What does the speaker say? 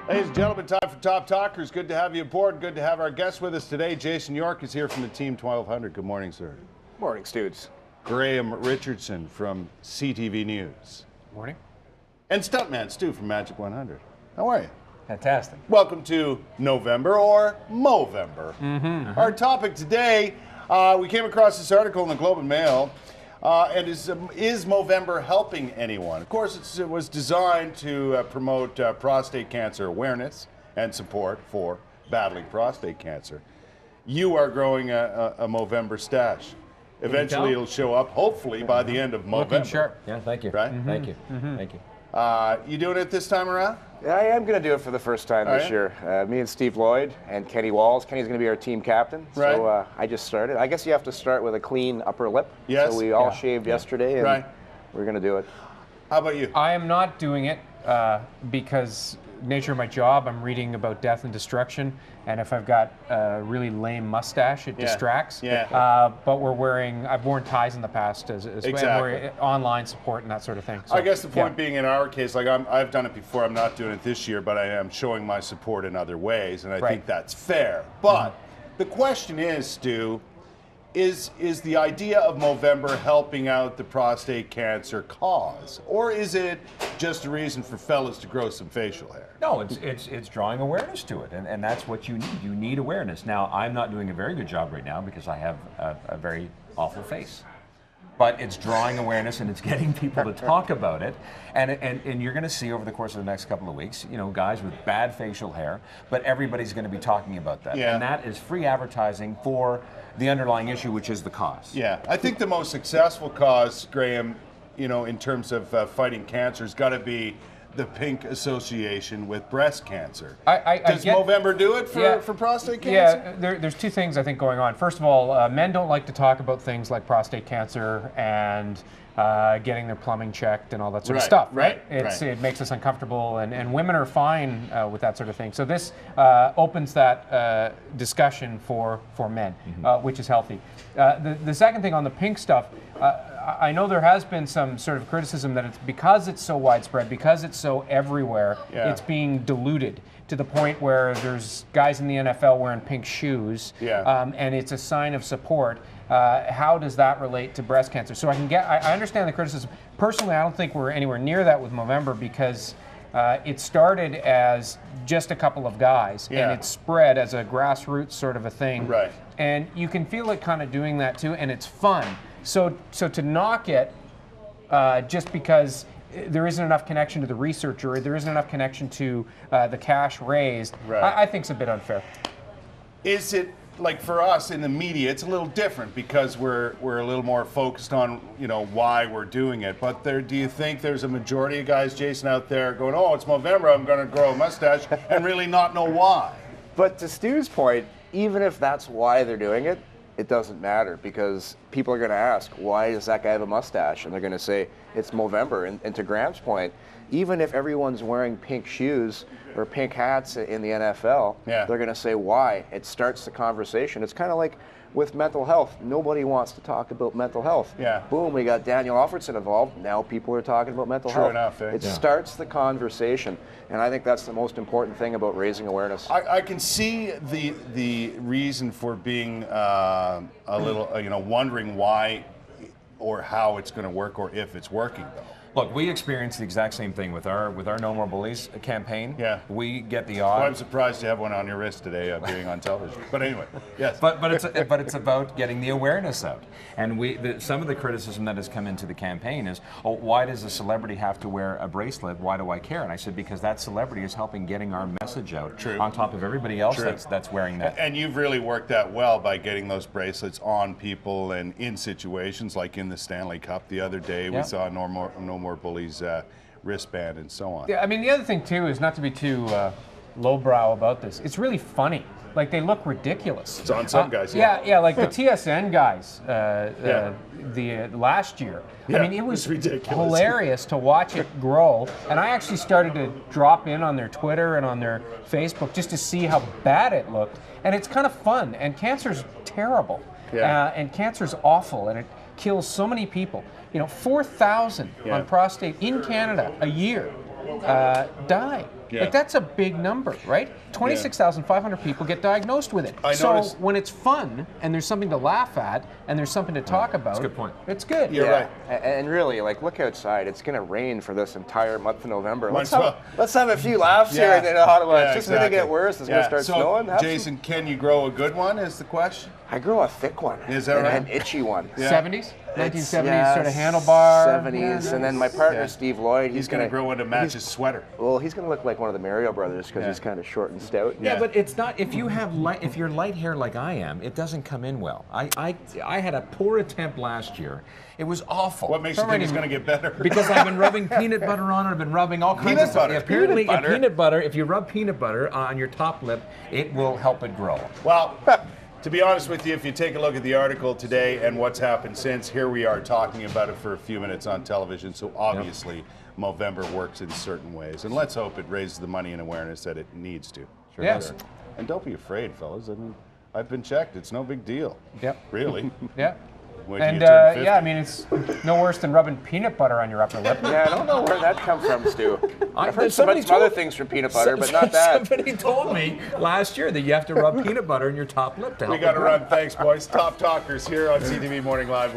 Ladies and gentlemen, time for Top Talkers. Good to have you aboard. Good to have our guest with us today. Jason York is here from the Team 1200. Good morning, sir. Morning, Stoots. Graham Richardson from CTV News. Morning. And Stuntman Stu from Majic 100. How are you? Fantastic. Welcome to November or Movember. Our topic today, we came across this article in the Globe and Mail. And is Movember helping anyone? Of course, it was designed to promote prostate cancer awareness and support for battling prostate cancer. You are growing a Movember stash. Eventually, it'll show up, hopefully, by the end of Movember. Looking sharp. Yeah, thank you. Right? Thank you. Thank you. You doing it this time around? Yeah, I am going to do it for the first time this year. Me and Steve Lloyd and Kenny Walls. Kenny's going to be our team captain. Right. So I just started. I guess you have to start with a clean upper lip. Yes. So we all shaved yesterday, and we're going to do it. How about you? I am not doing it because nature of my job, I'm reading about death and destruction, and if I've got a really lame mustache, it distracts. Yeah. But I've worn ties in the past as Exactly. online support and that sort of thing. So, I guess the point being, in our case, like I've done it before. I'm not doing it this year, but I am showing my support in other ways, and I think that's fair. But the question is, Stu, is the idea of Movember helping out the prostate cancer cause, or is it just a reason for fellas to grow some facial hair? No, it's drawing awareness to it, and that's what you need. You need awareness. Now, I'm not doing a very good job right now because I have a very awful face. But it's drawing awareness and it's getting people to talk about it. And you're going to see over the course of the next couple of weeks, guys with bad facial hair, but everybody's going to be talking about that. Yeah. And that is free advertising for the underlying issue, which is the cause. Yeah, I think the most successful cause, Graham, in terms of fighting cancer, has got to be the Pink Association with breast cancer. Does Movember do it for prostate cancer? Yeah, there's two things I think going on. First of all, men don't like to talk about things like prostate cancer and getting their plumbing checked and all that sort of stuff. Right. It makes us uncomfortable, and women are fine with that sort of thing. So this opens that discussion for men, which is healthy. The second thing on the pink stuff, I know there has been some sort of criticism that it's because it's so widespread, because it's so everywhere, it's being diluted to the point where there's guys in the NFL wearing pink shoes, and it's a sign of support. How does that relate to breast cancer? So I understand the criticism. Personally, I don't think we're anywhere near that with Movember because it started as just a couple of guys, and it spread as a grassroots sort of a thing. Right. And you can feel it kind of doing that too, and it's fun. So to knock it just because there isn't enough connection to the research or there isn't enough connection to the cash raised, I think it's a bit unfair. Is it, like for us in the media, it's a little different because we're a little more focused on why we're doing it. But do you think there's a majority of guys, Jason, out there going, oh, it's Movember, I'm going to grow a mustache, and really not know why? But to Stu's point, even if that's why they're doing it, it doesn't matter because people are going to ask, why does that guy have a mustache? And they're going to say, it's Movember. And to Graham's point, even if everyone's wearing pink shoes or pink hats in the NFL, they're going to say why. It starts the conversation. It's kind of like with mental health. Nobody wants to talk about mental health. Boom, we got Daniel Alfredson involved. Now people are talking about mental health. True enough. It starts the conversation. And I think that's the most important thing about raising awareness. I can see the reason for being a little, wondering why or how it's going to work or if it's working, though. Look, we experienced the exact same thing with our No More Bullies campaign. Yeah. We get the odd. Well, I'm surprised you have one on your wrist today, being on television. But anyway, yes. But it's about getting the awareness out. And some of the criticism that has come into the campaign is, oh, why does a celebrity have to wear a bracelet? Why do I care? And I said, because that celebrity is helping getting our message out. True. On top of everybody else that's wearing that. And you've really worked that well by getting those bracelets on people and in situations like in the Stanley Cup the other day. We saw No More Bullies wristband and so on. Yeah, I mean, the other thing too is not to be too lowbrow about this. It's really funny. Like, they look ridiculous. It's on some guys. Yeah, like the TSN guys the last year. I mean, it was ridiculous. Hilarious to watch it grow. And I actually started to drop in on their Twitter and on their Facebook just to see how bad it looked. And it's kind of fun. And cancer's terrible. And cancer's awful. And it kills so many people. 4,000 on prostate in Canada a year die. Yeah. Like that's a big number, right? 26,500 people get diagnosed with it. So noticed. when it's fun and there's something to laugh at and there's something to talk about, That's a good point. It's good. You're right. And really, like, look outside. It's going to rain for this entire month of November. Might Let's as well. have a few laughs here in Ottawa. It's just going to get worse. It's going to start snowing. So, Jason, can you grow a good one is the question? I grow a thick one. Is that right? An itchy one. 70s? 1970s sort of handlebar. 70s. And then my partner, Steve Lloyd, He's going to grow one to match his sweater. Well, he's going to look like one of the Mario brothers because he's kind of short and stout. Yeah, but it's not. If you're light hair like I am, it doesn't come in well. I had a poor attempt last year. It was awful. What makes you think it's going to get better? Because I've been rubbing peanut butter on it. I've been rubbing all kinds of stuff. Apparently, peanut butter. If you rub peanut butter on your top lip, it will help it grow. Well, to be honest with you, if you take a look at the article today and what's happened since, here we are talking about it for a few minutes on television. So obviously, Movember works in certain ways, and let's hope it raises the money and awareness that it needs to. Yes. And don't be afraid, fellas. I mean, I've been checked. It's no big deal. Yep. Really. Yeah. Wait till And you turn 50. yeah, I mean, it's no worse than rubbing peanut butter on your upper lip. Yeah, I don't know where that comes from, Stu. I've heard some somebody other things from peanut butter, but not that. Somebody told me last year that you have to rub peanut butter in your top lip to help We got to it grow. run. Thanks, boys. Top Talkers here on CTV Morning Live.